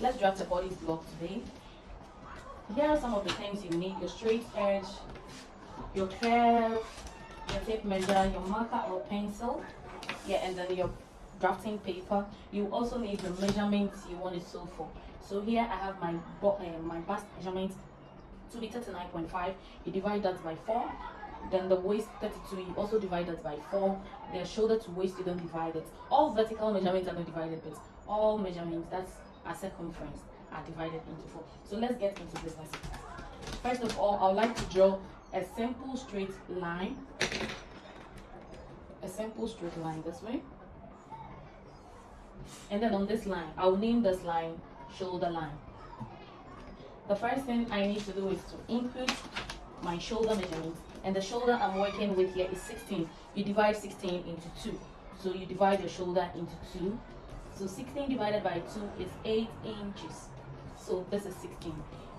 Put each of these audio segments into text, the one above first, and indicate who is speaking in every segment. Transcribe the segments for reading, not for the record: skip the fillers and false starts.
Speaker 1: let's draft a bodice block today. Here are some of the things you need: your straight edge, your curve, your tape measure, your marker or pencil, and then your drafting paper. You also need the measurements you want it sew for. So here I have my bust measurement to be 39.5. You divide that by 4. Then the waist 32, you also divide that by 4. The shoulder to waist, you don't divide it. All vertical measurements are not divided, but all measurements that's a circumference are divided into 4. So let's get into business. First of all, I would like to draw a simple straight line. A simple straight line this way. And then on this line, I'll name this line shoulder line. The first thing I need to do is to input my shoulder measurement. And the shoulder I'm working with here is 16. You divide 16 into 2. So you divide your shoulder into 2. So 16 divided by 2 is 8 inches. So this is 16.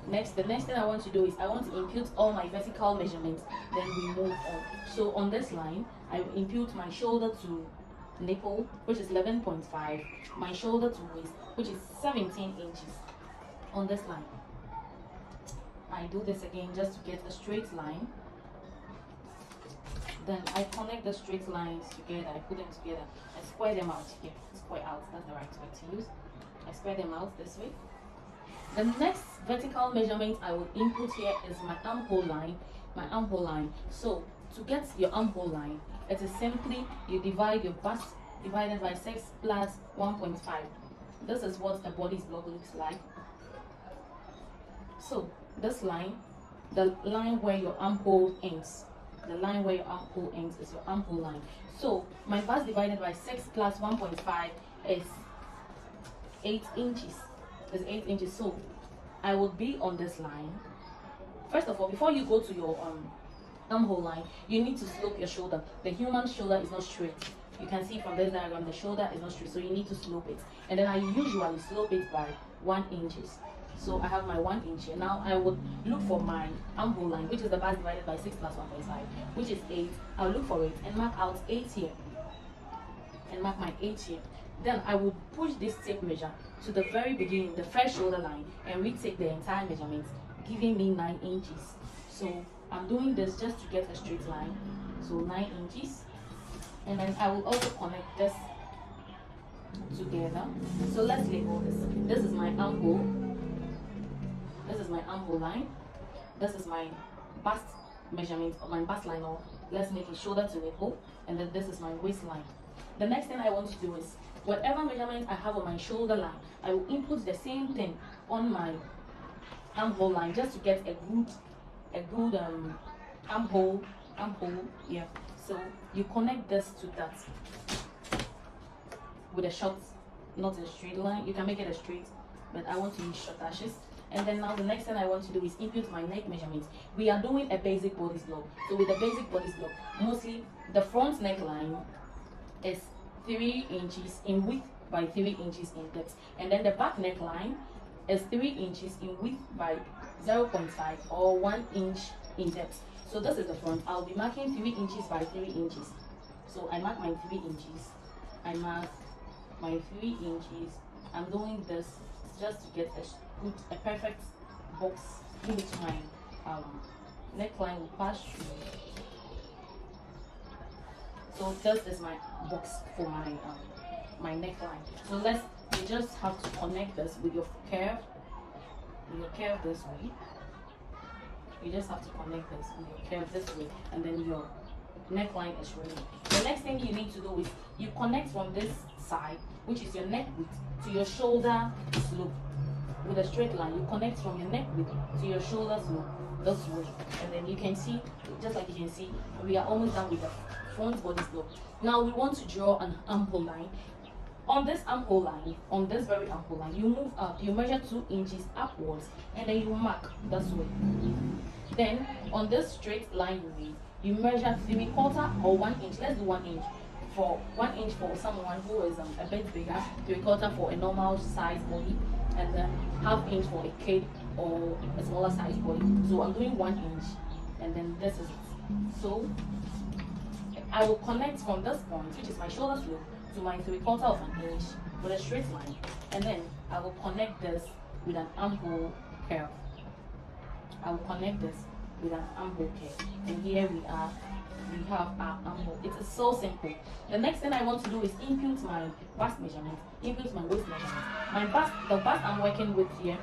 Speaker 1: The next thing I want to do is I want to input all my vertical measurements. Then we move on. So on this line, I will input my shoulder to nipple, which is 11.5. My shoulder to waist, which is 17 inches. On this line, I do this again just to get a straight line. Then I connect the straight lines together. I put them together. I square them out here. Square out, that's the right word to use. I square them out this way. The next vertical measurement I will input here is my armhole line. My armhole line. So to get your armhole line, it is simply you divide your bust divided by 6 plus 1.5. This is what a bodice block looks like. So this line, the line where your armhole ends, the line where your armhole ends is your armhole line. So my bust divided by 6 plus 1.5 is 8 inches. Is 8 inches. So I will be on this line. First of all, before you go to your armhole line, you need to slope your shoulder. The human shoulder is not straight. You can see from this diagram, the shoulder is not straight, so you need to slope it. And then I usually slope it by 1 inches. So I have my 1 inch here. Now I would look for my armhole line, which is the bust divided by 6 plus 1.5, which is 8. I'll look for it and mark out 8 here. And mark my 8 here. Then I would push this tape measure to the very beginning, the first shoulder line, and retake the entire measurement, giving me 9 inches. So I'm doing this just to get a straight line. So 9 inches. And then I will also connect this together. So let's label this. This is my armhole. This is my armhole line. This is my bust measurement, or my bust line, or let's make it shoulder to nipple. And then this is my waistline. The next thing I want to do is, whatever measurement I have on my shoulder line, I will input the same thing on my armhole line just to get a good armhole. Yeah. So you connect this to that with a short, not a straight line. You can make it a straight, but I want to use short dashes. And then now the next thing I want to do is input my neck measurements. We are doing a basic bodice block. So with the basic bodice block, mostly the front neckline is 3 inches in width by 3 inches in depth. And then the back neckline is 3 inches in width by 0.5 or 1 inch in depth. So this is the front. I'll be marking 3 inches by 3 inches. So I mark my 3 inches. I mark my 3 inches. I'm doing this just to get a perfect box in which my neckline will pass through. So this is my box for my neckline. So you just have to connect this with your curve. Your curve this way. You just have to connect this with your curve this way, and then your neckline is ready. The next thing you need to do is you connect from this side, which is your neck width, to your shoulder slope with a straight line. You connect from your neck width to your shoulder slope this way, and then you can see, just like you can see, we are almost done with the front body slope. Now we want to draw an armhole line. On this armhole line, on this very armhole line, you move up, you measure 2 inches upwards, and then you mark this way. Then on this straight line you measure 3/4 or 1 inch. Let's do 1 inch. For 1 inch for someone who is a bit bigger, 3/4 for a normal size body, and then ½ inch for a kid or a smaller size body. So I'm doing 1 inch, and then this is it. So I will connect from this point, which is my shoulder slope, to my 3/4 of an inch with a straight line, and then I will connect this with an armhole curve. I will connect this with an armhole curve. And here we are. We have our armhole. It is so simple. The next thing I want to do is impute my bust measurement, impute my waist measurement. My bust, the bust I'm working with here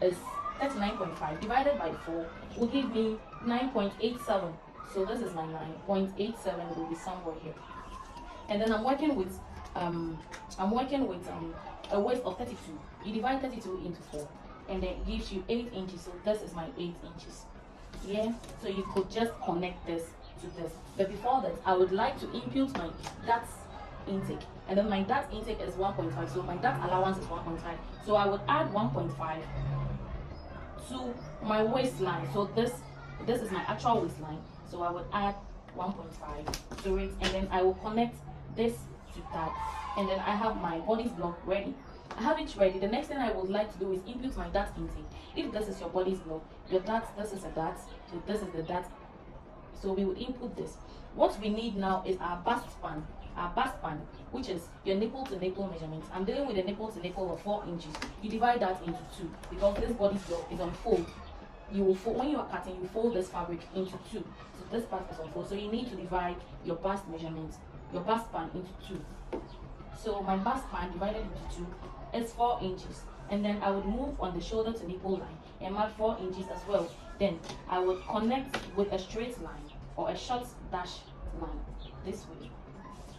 Speaker 1: is 39.5 divided by 4 will give me 9.87. So this is my 9.87 will be somewhere here. And then I'm working with a waist of 32. You divide 32 into 4 and then it gives you 8 inches. So this is my 8 inches. Yeah, so you could just connect this to this. But before that, I would like to impute my DATS intake. And then my DATS intake is 1.5. So my DATS allowance is 1.5. So I would add 1.5 to my waistline. So this is my actual waistline. So I would add 1.5 to it, and then I will connect this to that, and then I have my bodice block ready. I have it ready. The next thing I would like to do is input my DAT intake. If this is your bodice block, your DAT, this is a DAT, so this is the DAT. So we will input this. What we need now is our bust span. Our bust span, which is your nipple to nipple measurements. I'm dealing with a nipple to nipple of 4 inches. You divide that into 2 because this bodice block is on fold. You will fold, when you are cutting, you fold this fabric into 2. So this part is on 4. So you need to divide your bust measurement, your bust span into 2. So my bust span divided into 2 is 4 inches. And then I would move on the shoulder to nipple line and mark 4 inches as well. Then I would connect with a straight line or a short dash line this way.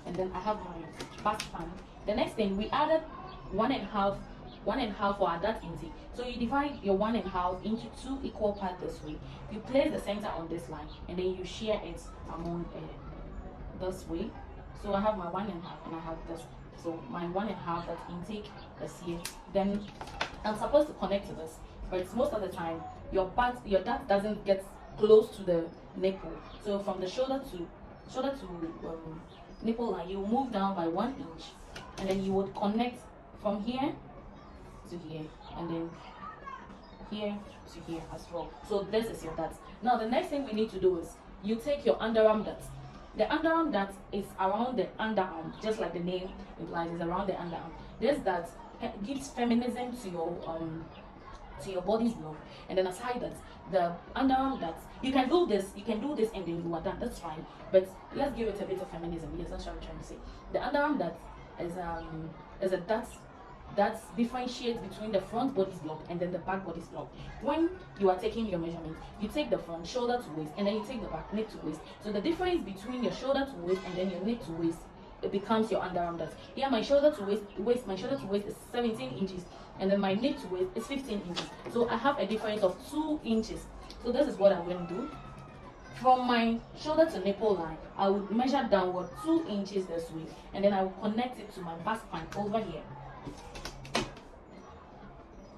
Speaker 1: And then I have my bust span. The next thing, we added 1.5 for our DAT intake. So you divide your 1.5 into 2 equal parts this way. You place the center on this line and then you share it among this way. So I have my 1.5 and I have this. So my 1.5 that intake is here. Then I'm supposed to connect to this, but most of the time your DAT doesn't get close to the nipple. So from the shoulder to nipple line, you move down by 1 inch, and then you would connect from here to here, and then here to here as well. So this is your DAT. Now the next thing we need to do is you take your underarm DAT. The underarm DAT is around the underarm, just like the name implies, is around the underarm. This DAT gives feminism to your bodice block. And then aside that, the underarm DAT, you can do this and then you are done, that's fine. But let's give it a bit of feminism. Yes, that's what I'm trying to say. The underarm DAT is a DAT that differentiates between the front bodice block and then the back bodice block. When you are taking your measurement, you take the front shoulder to waist and then you take the back neck to waist. So the difference between your shoulder to waist and then your neck to waist, it becomes your underarm DAT. Here my shoulder to waist is 17 inches and then my neck to waist is 15 inches. So I have a difference of 2 inches. So this is what I'm going to do. From my shoulder to nipple line, I would measure downward 2 inches this way, and then I will connect it to my bust span over here.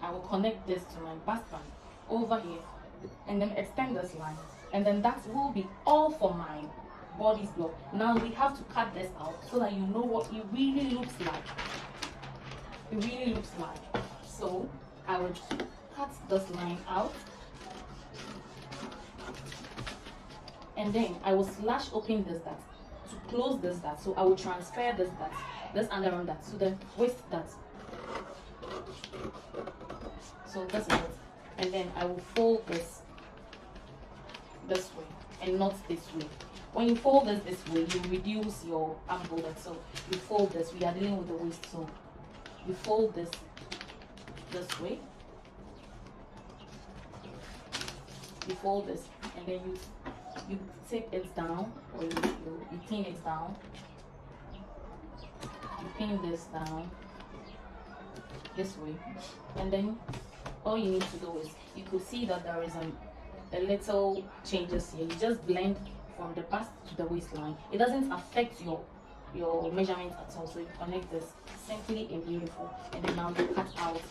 Speaker 1: I will connect this to my bust span over here, and then extend this line, and then that will be all for my bodice block. Now we have to cut this out so that you know what it really looks like. It really looks like. So I would cut this line out. And then I will slash open this DAT to close this DAT. So I will transfer this DAT, this underarm DAT, to the waist DAT. So this is it. And then I will fold this way and not this way. When you fold this way, you reduce your armhole DAT. So you fold this. We are dealing with the waist, so you fold this way. You fold this, and then you tip it down, or you pin it down. You pin this down this way, and then all you need to do is, you could see that there is a little changes here. You just blend from the bust to the waistline. It doesn't affect your measurement at all. So you connect this simply and beautiful, and then now you cut out